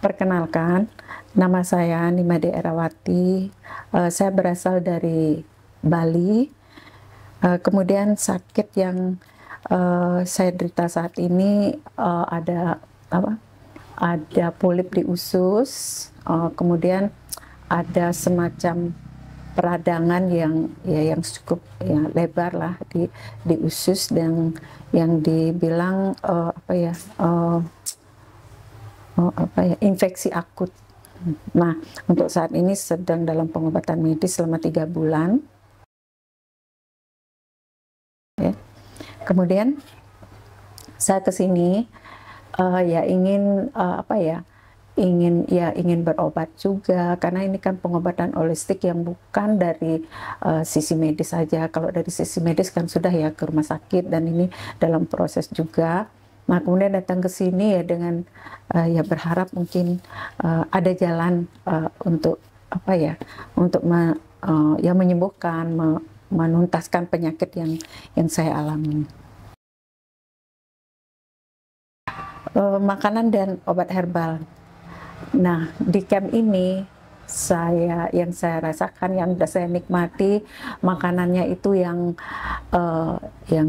Perkenalkan, nama saya Nimade Erawati. Saya berasal dari Bali. Kemudian sakit yang saya derita saat ini ada apa? Ada polip di usus, kemudian ada semacam peradangan yang cukup lebar lah di usus, dan yang dibilang infeksi akut. Nah, untuk saat ini sedang dalam pengobatan medis selama 3 bulan. Ya. Kemudian saya ke sini ingin berobat juga, karena ini kan pengobatan holistik yang bukan dari sisi medis saja. Kalau dari sisi medis kan sudah ya ke rumah sakit, dan ini dalam proses juga. Nah, kemudian datang ke sini ya dengan berharap mungkin ada jalan untuk menyembuhkan, menuntaskan penyakit yang saya alami. Makanan dan obat herbal. Nah, di camp ini yang saya rasakan, yang sudah saya nikmati, makanannya itu yang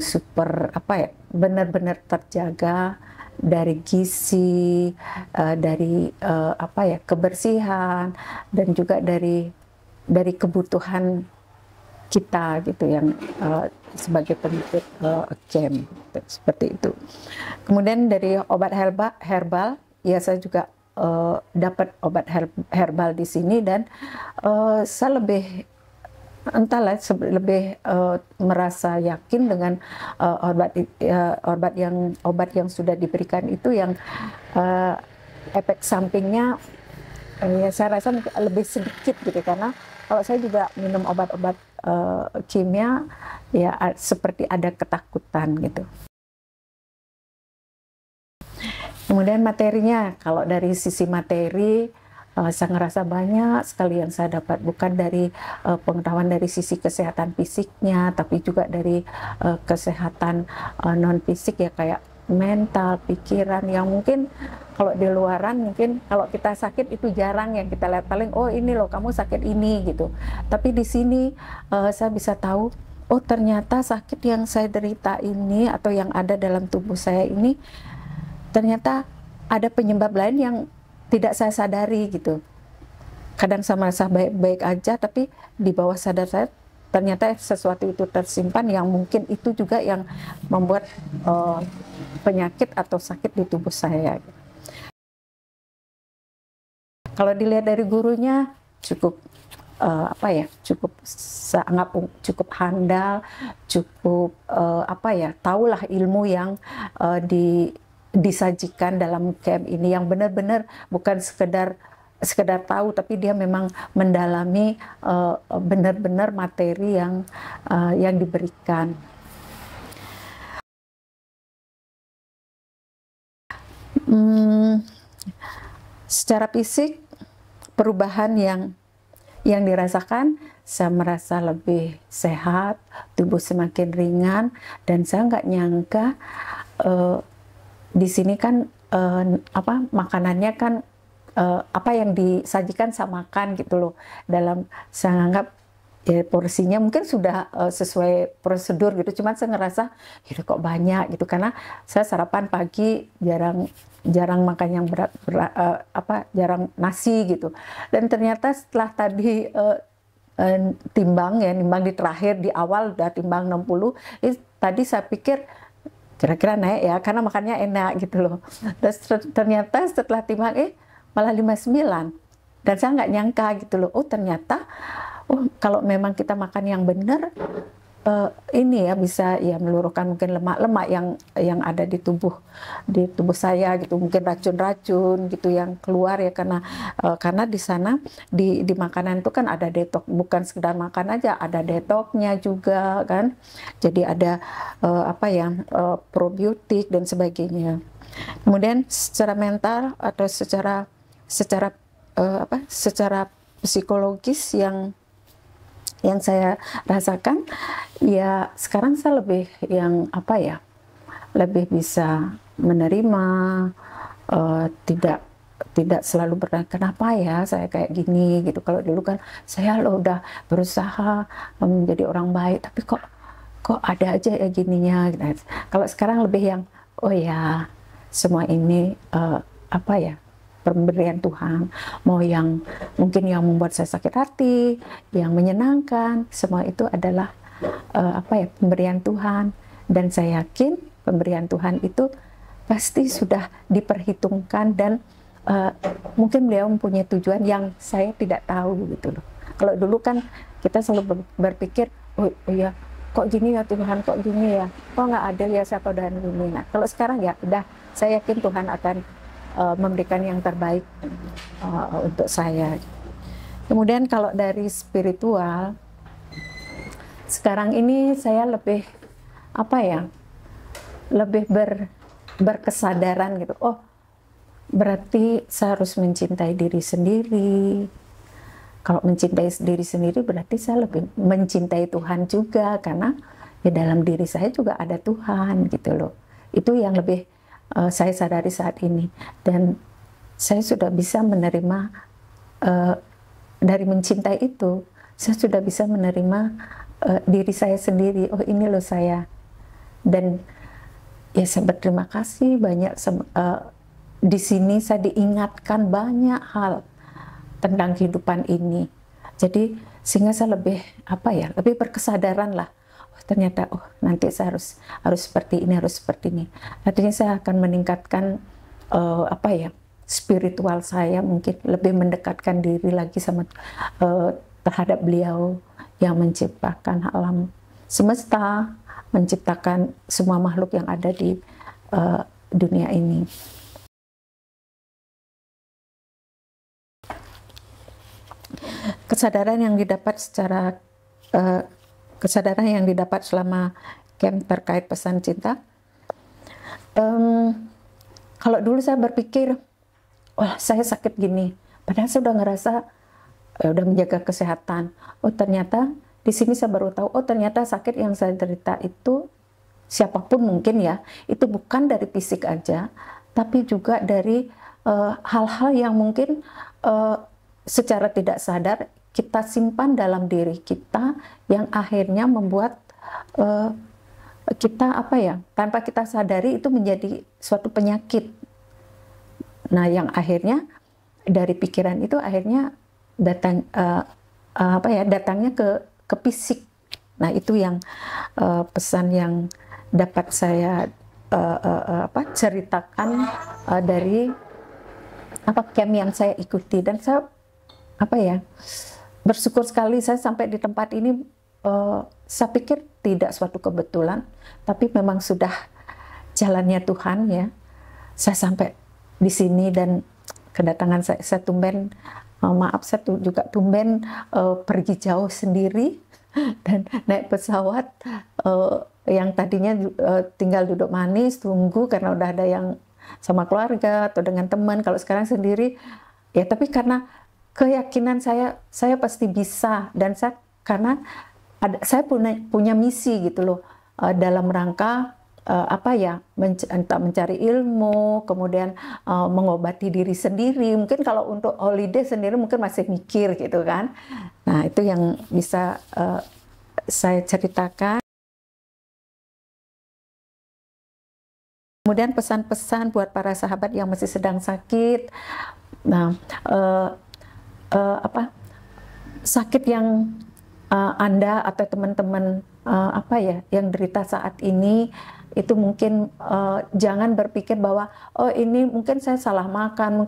super benar-benar terjaga dari gizi, dari kebersihan, dan juga dari kebutuhan kita gitu, yang sebagai pengikut camp, seperti itu. Kemudian dari obat herbal, ya saya juga dapat obat herbal di sini, dan saya lebih merasa yakin dengan obat yang sudah diberikan itu, yang efek sampingnya saya rasa lebih sedikit gitu, karena kalau saya juga minum obat-obat kimia ya seperti ada ketakutan gitu. Kemudian materinya, kalau dari sisi materi saya ngerasa banyak sekali yang saya dapat, bukan dari pengetahuan dari sisi kesehatan fisiknya, tapi juga dari kesehatan non fisik ya, kayak mental, pikiran, yang mungkin kalau di luaran mungkin kalau kita sakit itu jarang yang kita lihat, paling oh ini loh kamu sakit ini gitu. Tapi di sini saya bisa tahu, oh ternyata sakit yang saya derita ini atau yang ada dalam tubuh saya ini ternyata ada penyebab lain yang tidak saya sadari gitu. Kadang saya merasa baik-baik aja, tapi di bawah sadar saya ternyata sesuatu itu tersimpan, yang mungkin itu juga yang membuat penyakit atau sakit di tubuh saya. Kalau dilihat dari gurunya cukup cukup handal, cukup tahulah ilmu yang disajikan dalam camp ini, yang benar-benar bukan sekedar tahu, tapi dia memang mendalami benar-benar materi yang diberikan. Secara fisik, perubahan yang dirasakan, saya merasa lebih sehat, tubuh semakin ringan, dan saya nggak nyangka di sini kan makanannya kan apa yang disajikan saya makan gitu loh. Saya anggap ya porsinya mungkin sudah sesuai prosedur gitu, cuman saya ngerasa ya kok banyak gitu, karena saya sarapan pagi jarang makan yang jarang nasi gitu. Dan ternyata setelah tadi timbang di terakhir, di awal udah timbang 60, tadi saya pikir kira-kira naik ya, karena makannya enak gitu loh. Terus ternyata setelah timbang malah 59, dan saya nggak nyangka gitu loh. Oh ternyata kalau memang kita makan yang benar, ini ya bisa ya meluruhkan mungkin lemak-lemak yang ada di tubuh saya gitu, mungkin racun-racun gitu yang keluar ya, karena di sana di makanan itu kan ada detox, bukan sekedar makan aja, ada detoxnya juga kan. Jadi ada probiotik dan sebagainya. Kemudian secara mental atau secara psikologis yang saya rasakan, ya sekarang saya lebih bisa menerima, tidak tidak selalu bertanya kenapa ya saya kayak gini gitu. Kalau dulu kan saya loh udah berusaha menjadi orang baik, tapi kok ada aja ya gininya gitu. Kalau sekarang lebih yang oh ya, semua ini apa ya, pemberian Tuhan. Mau yang mungkin yang membuat saya sakit hati, yang menyenangkan, semua itu adalah apa ya, pemberian Tuhan. Dan saya yakin pemberian Tuhan itu pasti sudah diperhitungkan dan mungkin beliau mempunyai tujuan yang saya tidak tahu gitu loh. Kalau dulu kan kita selalu berpikir, oh iya, kok gini ya Tuhan, kok gini ya, kok nggak adil ya saya dan ini. Nah, kalau sekarang ya udah, saya yakin Tuhan akan memberikan yang terbaik untuk saya. Kemudian kalau dari spiritual, sekarang ini saya lebih apa ya, lebih berkesadaran gitu. Oh, berarti saya harus mencintai diri sendiri. Kalau mencintai diri sendiri berarti saya lebih mencintai Tuhan juga, karena ya dalam diri saya juga ada Tuhan gitu loh. Itu yang lebih saya sadari saat ini, dan saya sudah bisa menerima dari mencintai itu, saya sudah bisa menerima diri saya sendiri. Oh, ini loh saya. Dan ya saya berterima kasih banyak. Di sini saya diingatkan banyak hal tentang kehidupan ini. Jadi sehingga saya lebih apa ya, lebih berkesadaran lah. Oh, ternyata oh nanti saya harus seperti ini, harus seperti ini. Artinya saya akan meningkatkan apa ya, spiritual saya, mungkin lebih mendekatkan diri lagi sama terhadap beliau yang menciptakan alam semesta, menciptakan semua makhluk yang ada di dunia ini. Kesadaran yang didapat kesadaran yang didapat selama camp terkait pesan cinta. Kalau dulu saya berpikir, wah saya sakit gini, padahal saya udah ngerasa udah menjaga kesehatan. Oh ternyata di sini saya baru tahu, oh ternyata sakit yang saya derita itu, siapapun mungkin ya, itu bukan dari fisik aja, tapi juga dari hal-hal yang mungkin secara tidak sadar kita simpan dalam diri kita, yang akhirnya membuat kita apa ya, tanpa kita sadari itu menjadi suatu penyakit. Nah, yang akhirnya dari pikiran itu akhirnya apa ya, datangnya ke fisik. Nah, itu yang pesan yang dapat saya ceritakan dari camp yang saya ikuti. Dan saya apa ya, bersyukur sekali saya sampai di tempat ini. Saya pikir tidak suatu kebetulan, tapi memang sudah jalannya Tuhan ya. Saya sampai di sini dan kedatangan saya tumben, maaf saya juga tumben pergi jauh sendiri dan naik pesawat yang tadinya tinggal duduk manis tunggu karena udah ada yang sama keluarga atau dengan teman. Kalau sekarang sendiri ya, tapi karena keyakinan saya pasti bisa, dan karena saya punya misi gitu loh, dalam rangka apa ya, entah mencari ilmu, kemudian mengobati diri sendiri. Mungkin kalau untuk holiday sendiri mungkin masih mikir gitu kan. Nah, itu yang bisa saya ceritakan. Kemudian pesan-pesan buat para sahabat yang masih sedang sakit. Nah, sakit yang Anda atau teman-teman apa ya, yang derita saat ini, itu mungkin jangan berpikir bahwa oh ini mungkin saya salah makan,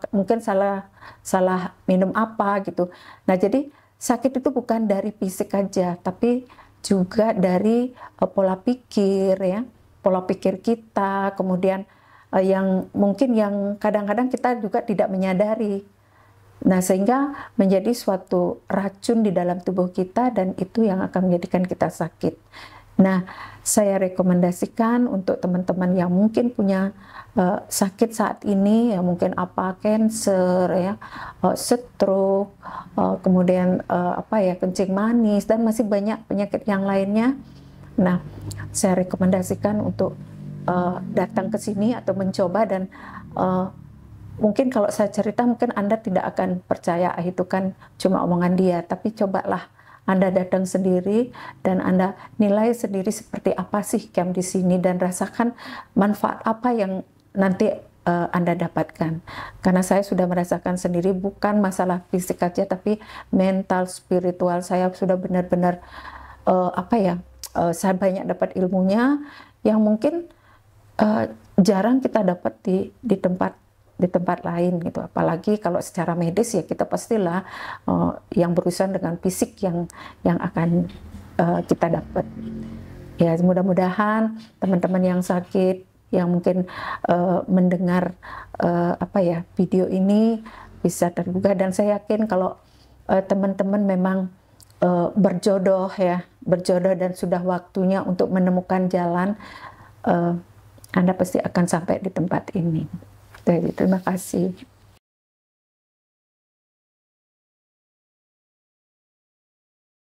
mungkin salah minum apa gitu. Nah, jadi sakit itu bukan dari fisik aja, tapi juga dari pola pikir ya, pola pikir kita, kemudian yang mungkin yang kadang-kadang kita juga tidak menyadari. Nah, sehingga menjadi suatu racun di dalam tubuh kita, dan itu yang akan menjadikan kita sakit. Nah, saya rekomendasikan untuk teman-teman yang mungkin punya sakit saat ini, ya mungkin cancer ya, stroke, kemudian kencing manis, dan masih banyak penyakit yang lainnya. Nah, saya rekomendasikan untuk datang ke sini atau mencoba dan mungkin kalau saya cerita mungkin Anda tidak akan percaya itu kan cuma omongan dia, tapi cobalah Anda datang sendiri dan Anda nilai sendiri seperti apa sih camp di sini dan rasakan manfaat apa yang nanti Anda dapatkan. Karena saya sudah merasakan sendiri, bukan masalah fisik aja tapi mental, spiritual, saya sudah benar-benar saya banyak dapat ilmunya yang mungkin jarang kita dapat di tempat lain gitu. Apalagi kalau secara medis ya kita pastilah yang berurusan dengan fisik yang akan kita dapat. Ya mudah-mudahan teman-teman yang sakit yang mungkin mendengar video ini bisa tergugah, dan saya yakin kalau teman-teman memang berjodoh dan sudah waktunya untuk menemukan jalan, Anda pasti akan sampai di tempat ini. Jadi, terima kasih.